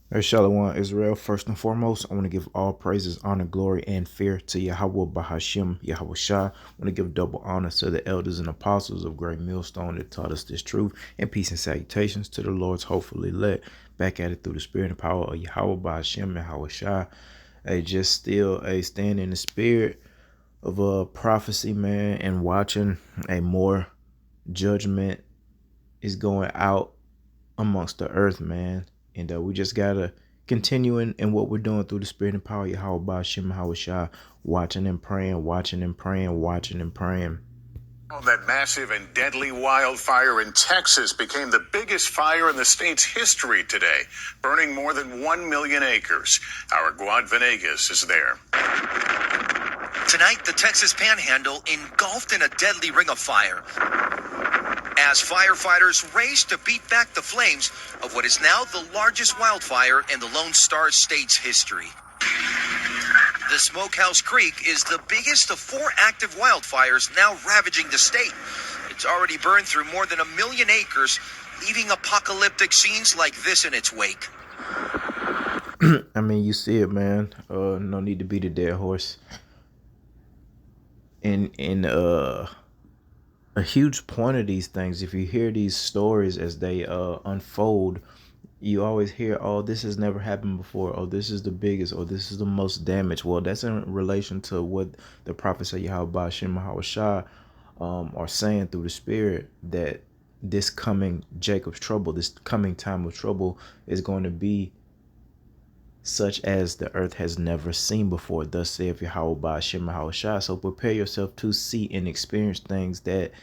Hey, Shalom, Israel. First and foremost, I want to give all praises, honor, glory, and fear to Yahweh Bahashim, Yahweh Shai. I want to give double honor to the elders and apostles of Great Millstone that taught us this truth, and peace and salutations to the Lord's hopefully let back at it through the spirit and power of Yahweh Bahashim, Yahweh Shai. Hey, just still a stand in the spirit of a prophecy, man, and watching a more judgment is going out amongst the earth, man. And we just gotta continue in what we're doing through the spirit and power of Yahweh Bashim Hawashah, watching and praying, watching and praying, watching and praying. That massive and deadly wildfire in Texas became the biggest fire in the state's history today, burning more than 1 million acres. Our Guad Venegas is there. Tonight, the Texas Panhandle engulfed in a deadly ring of fire as firefighters race to beat back the flames of what is now the largest wildfire in the Lone Star State's history. The Smokehouse Creek is the biggest of four active wildfires now ravaging the state. It's already burned through more than 1 million acres, leaving apocalyptic scenes like this in its wake. I mean, you see it, man. No need to beat a dead horse. In a huge point of these things, if you hear these stories as they unfold, you always hear, oh, this has never happened before, oh, this is the biggest, or this is the most damaged. Well, that's in relation to what the prophets of Yahweh Bashim Mahawashah are saying through the spirit, that this coming Jacob's trouble, this coming time of trouble is going to be such as the earth has never seen before. Thus saith Yahweh Bashim Mahawashah. So prepare yourself to see and experience things that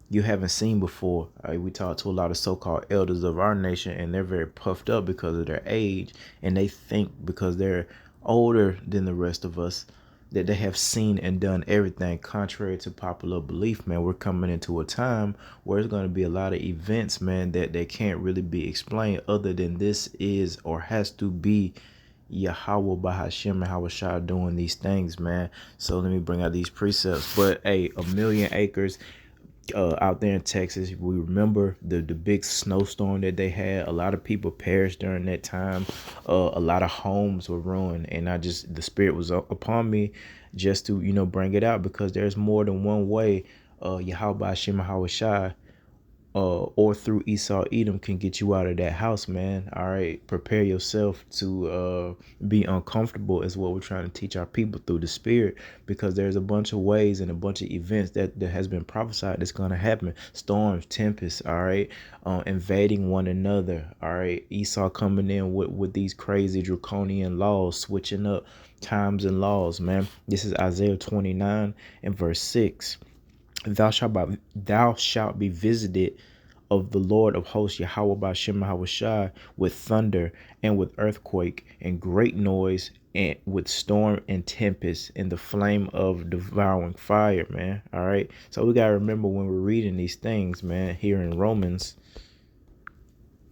you haven't seen before. We talk to a lot of so-called elders of our nation, and they're very puffed up because of their age, and they think because they're older than the rest of us that they have seen and done everything contrary to popular belief. Man, we're coming into a time where it's going to be a lot of events, man, that they can't really be explained other than this is or has to be Yahweh Bahashim and Hawashah doing these things, man. So let me bring out these precepts. But hey, 1 million acres out there in Texas, we remember the big snowstorm that they had. A lot of people perished during that time. A lot of homes were ruined, and the spirit was upon me just to bring it out, because there's more than one way Yahweh Shema Hawashai or through Esau Edom can get you out of that house, man. All right, prepare yourself to be uncomfortable is what we're trying to teach our people through the spirit, because there's a bunch of ways and a bunch of events that has been prophesied that's going to happen. Storms, tempests, all right, invading one another, all right. Esau coming in with these crazy draconian laws, switching up times and laws, man. This is Isaiah 29 and verse 6. Thou shalt be visited of the Lord of hosts, Yahweh Bashim Hawashai, with thunder and with earthquake and great noise and with storm and tempest and the flame of devouring fire, man. All right. So we got to remember when we're reading these things, man, here in Romans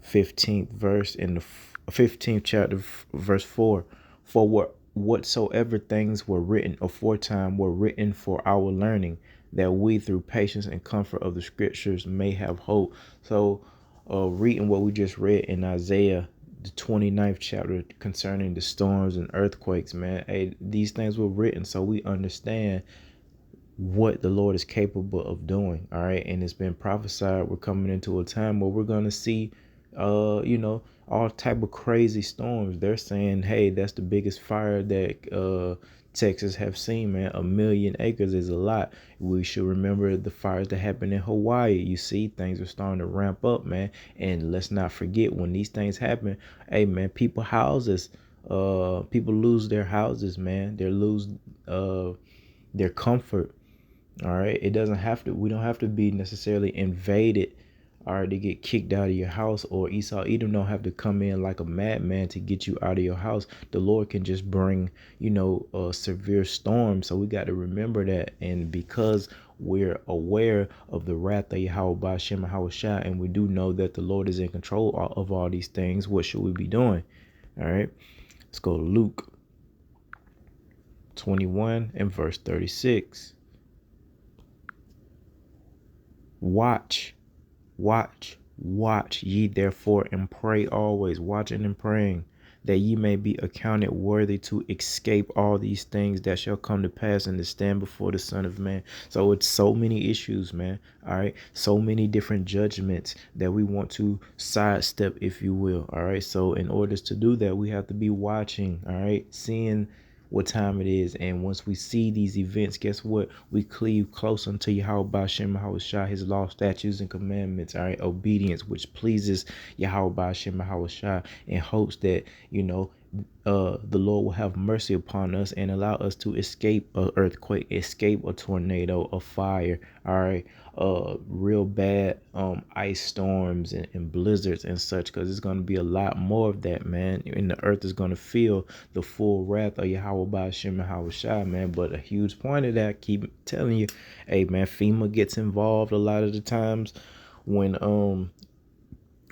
15th verse, in the 15th chapter, verse 4, for whatsoever things were written aforetime were written for our learning, that we through patience and comfort of the scriptures may have hope. So reading what we just read in Isaiah the 29th chapter concerning the storms and earthquakes, man, hey, these things were written so we understand what the Lord is capable of doing. All right. And it's been prophesied we're coming into a time where we're going to see all type of crazy storms. They're saying, hey, that's the biggest fire that Texas have seen, man. 1 million acres is a lot. We should remember the fires that happened in Hawaii. You see, things are starting to ramp up, man. And let's not forget, when these things happen, hey, man, people lose their houses, man. They lose their comfort. All right. We don't have to be necessarily invaded, all right, to get kicked out of your house, or Esau Edom don't have to come in like a madman to get you out of your house. The Lord can just bring, a severe storm. So we got to remember that. And because we're aware of the wrath of Yahweh Bashim Hawashai, and we do know that the Lord is in control of all these things, what should we be doing? All right. Let's go to Luke 21 and verse 36. Watch Watch ye therefore and pray always, watching and praying, that ye may be accounted worthy to escape all these things that shall come to pass and to stand before the Son of Man. So it's so many issues, man. All right. So many different judgments that we want to sidestep, if you will. All right. So in order to do that, we have to be watching. All right. Seeing what time it is. And once we see these events, guess what? We cleave close unto Yahweh Shem Shah, his law, statutes, and commandments. All right. Obedience, which pleases Yahweh Shem Shah, in hopes that, the Lord will have mercy upon us and allow us to escape a earthquake, escape a tornado, a fire, all right, real bad ice storms and blizzards and such, because it's going to be a lot more of that, man. And the earth is going to feel the full wrath of Yahweh Ba'ashem Yahweh Shai, man. But a huge point of that, I keep telling you, hey, man, FEMA gets involved a lot of the times when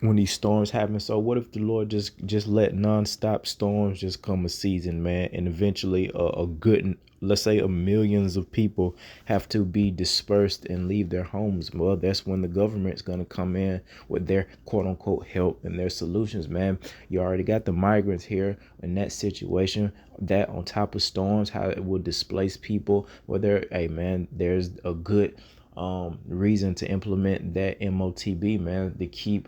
these storms happen. So what if the Lord just let nonstop storms just come a season, man, and eventually a good, let's say, millions of people have to be dispersed and leave their homes? Well, that's when the government's gonna come in with their quote unquote help and their solutions, man. You already got the migrants here in that situation. That on top of storms, how it will displace people. Whether, hey, man, there's a good reason to implement that MOTB, man, to keep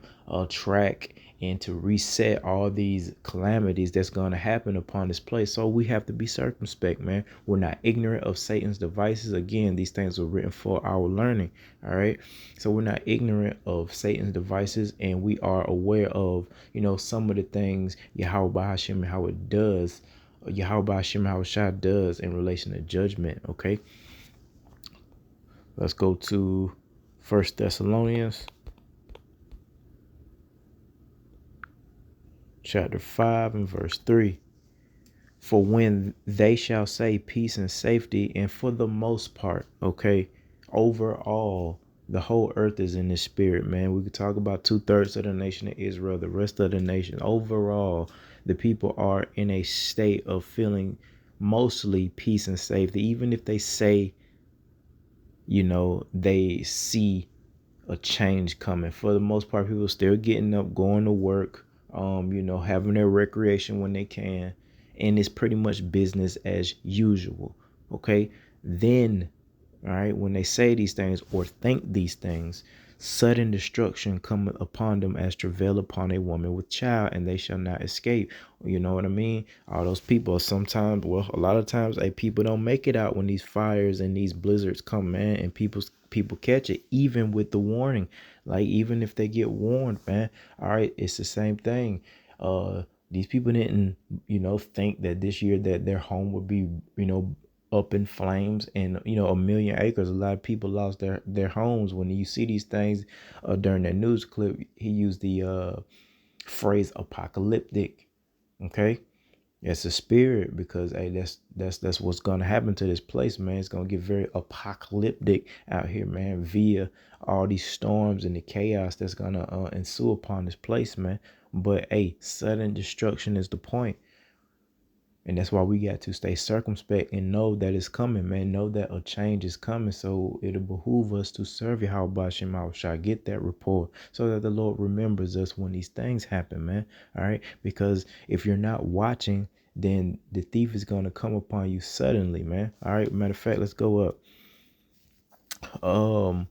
track and to reset all these calamities that's going to happen upon this place. So we have to be circumspect, man. We're not ignorant of Satan's devices. Again, these things were written for our learning. All right. So we're not ignorant of Satan's devices, and we are aware of, some of the things Yahweh Hashem how it does, Yahweh Hashem how Shah does in relation to judgment. Okay. Let's go to 1 Thessalonians chapter 5 and verse 3. For when they shall say peace and safety, and for the most part, okay, overall, the whole earth is in the spirit, man. We could talk about 2/3 of the nation of Israel, the rest of the nation. Overall, the people are in a state of feeling mostly peace and safety, even if they say, they see a change coming. For the most part, people still getting up, going to work, having their recreation when they can, and it's pretty much business as usual. Okay. Then, all right, when they say these things or think these things, sudden destruction cometh upon them as travail upon a woman with child, and they shall not escape. You know what I mean? All those people sometimes, well, a lot of times, people don't make it out when these fires and these blizzards come, man, and people catch it, even with the warning. Like, even if they get warned, man, all right, it's the same thing. These people didn't, think that this year that their home would be, up in flames, and 1,000,000 acres. A lot of people lost their homes. When you see these things during that news clip, he used the phrase apocalyptic. Okay, it's a spirit, because hey, that's what's gonna happen to this place, man. It's gonna get very apocalyptic out here, man, via all these storms and the chaos that's gonna ensue upon this place, man. But hey, sudden destruction is the point. And that's why we got to stay circumspect and know that it's coming, man. Know that a change is coming. So it'll behoove us to serve Yahweh Shem Shah. Get that rapport so that the Lord remembers us when these things happen, man. All right. Because if you're not watching, then the thief is going to come upon you suddenly, man. All right. Matter of fact, let's go up. 1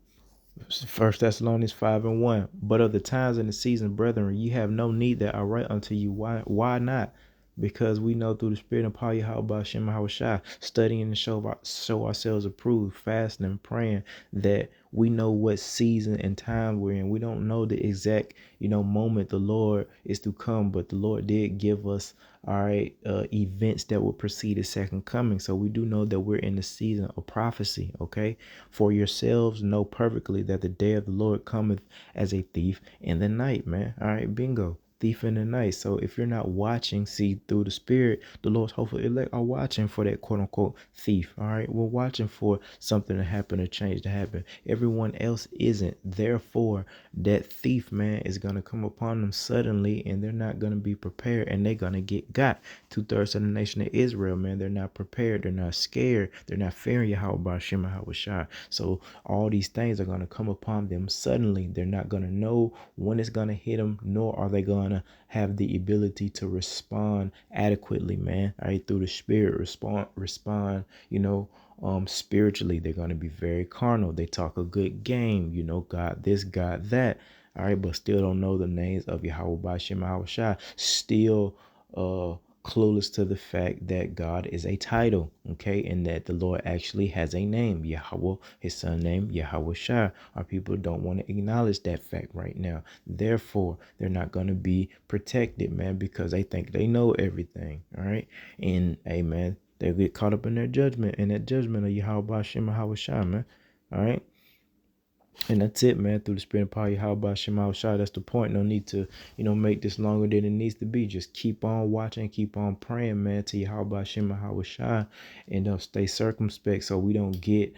Thessalonians 5 and 1. But of the times and the seasons, brethren, you have no need that I write unto you. Why not? Because we know through the Spirit and power of Yahweh Shem Shah, studying and show ourselves approved, fasting and praying, that we know what season and time we're in. We don't know the exact, moment the Lord is to come, but the Lord did give us, all right, events that will precede his second coming. So we do know that we're in the season of prophecy. Okay. For yourselves know perfectly that the day of the Lord cometh as a thief in the night, man. All right. Bingo. thief in the night. So if you're not watching, see, through the spirit, the Lord's hopeful elect are watching for that quote unquote thief. All right. We're watching for something to happen, a change to happen. Everyone else isn't. Therefore, that thief, man, is going to come upon them suddenly, and they're not going to be prepared, and they're going to get got. 2/3 of the nation of Israel, man, they're not prepared. They're not scared. They're not fearing Yahweh Ba'ashem Yahushua. So all these things are going to come upon them suddenly. They're not going to know when it's going to hit them, nor are they going to have the ability to respond adequately, man. All right, through the spirit, respond, spiritually. They're going to be very carnal. They talk a good game, God this, God that. All right, but still don't know the names of Yahweh Ba'ashem Yahushua. Still clueless to the fact that God is a title, okay, and that the Lord actually has a name, Yahweh, his son name, Yahweh Shai. Our people don't want to acknowledge that fact right now. Therefore, they're not going to be protected, man, because they think they know everything, all right? And, hey, man, they get caught up in their judgment, and that judgment of Yahweh Ba'ashem Yahweh Shai, man, all right? And that's it, man. Through the spirit and power, Yahweh Ba'ashem Yahushua. That's the point. No need to, make this longer than it needs to be. Just keep on watching, keep on praying, man, to Yahweh Ba'ashem Yahushua, and stay circumspect so we don't get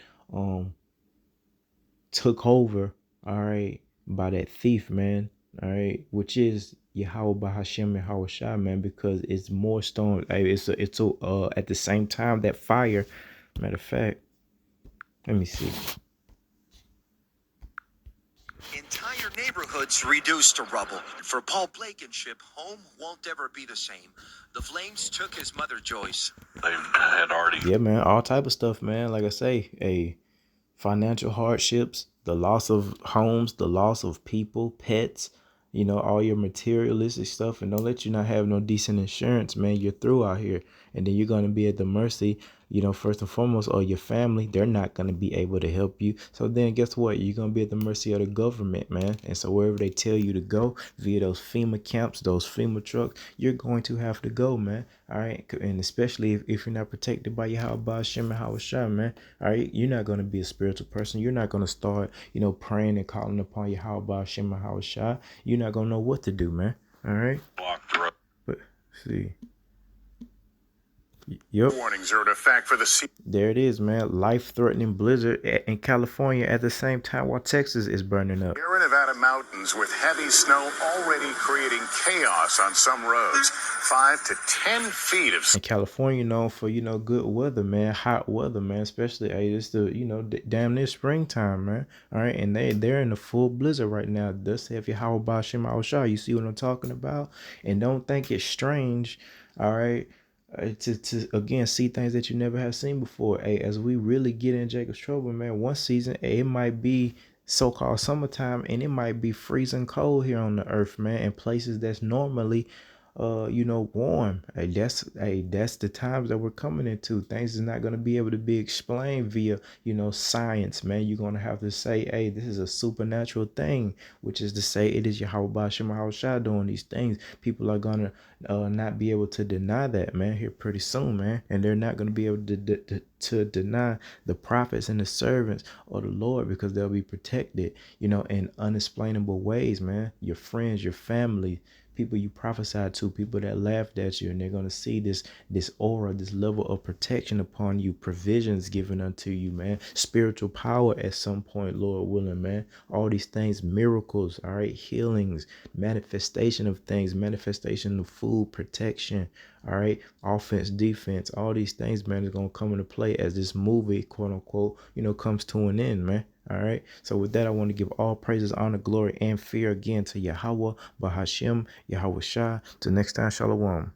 took over, all right, by that thief, man, all right, which is Yahweh Ba'ashem Yahushua, man, because it's more storms. It's at the same time that fire. Matter of fact, let me see. Entire neighborhoods reduced to rubble. For Paul Blankenship, home won't ever be the same. The flames took his mother, Joyce. They had already. Yeah, man, all type of stuff, man. Like I say, financial hardships, the loss of homes, the loss of people, pets, all your materialistic stuff, and don't let you not have no decent insurance, man. You're through out here, and then you're going to be at the mercy, first and foremost, of your family. They're not going to be able to help you. So then guess what? You're going to be at the mercy of the government, man. And so wherever they tell you to go via those FEMA camps, those FEMA trucks, you're going to have to go, man. All right. And especially if you're not protected by Yahweh Ba'ashem Yahushua, man. All right. You're not going to be a spiritual person. You're not going to start, praying and calling upon Yahweh Ba'ashem Yahushua. You're not going to know what to do, man. All right. But see. Yep. Warnings are in effect for the sea. There it is, man. Life-threatening blizzard in California at the same time while Texas is burning up. Sierra Nevada mountains with heavy snow already creating chaos on some roads. 5 to 10 feet of And California known for, good weather, man. Hot weather, man. Especially, it's the, damn near springtime, man. All right. And they're in a full blizzard right now. Thus, if you're Yahweh Ba'ashem Yahushua, you see what I'm talking about? And don't think it's strange, all right, to again see things that you never have seen before. Hey, as we really get in Jacob's trouble, man, one season, it might be so-called summertime, and it might be freezing cold here on the earth, man, in places that's normally warm. Hey, that's the times that we're coming into. Things is not going to be able to be explained via, science, man. You're going to have to say, hey, this is a supernatural thing, which is to say it is Yahweh Ba'ashem Yahushua doing these things. People are going to not be able to deny that, man, here pretty soon, man. And they're not going to be able to deny the prophets and the servants of the Lord, because they'll be protected, in unexplainable ways, man. Your friends, your family, people you prophesied to, people that laughed at you, and they're going to see this aura, this level of protection upon you, provisions given unto you, man, spiritual power at some point, Lord willing, man, all these things, miracles, all right, healings, manifestation of things, manifestation of food, protection, all right, offense, defense, all these things, man, is going to come into play as this movie, quote unquote, comes to an end, man. All right. So with that, I want to give all praises, honor, glory, and fear again to Yahweh Ba'ashem Yahushua. Till next time, Shalom.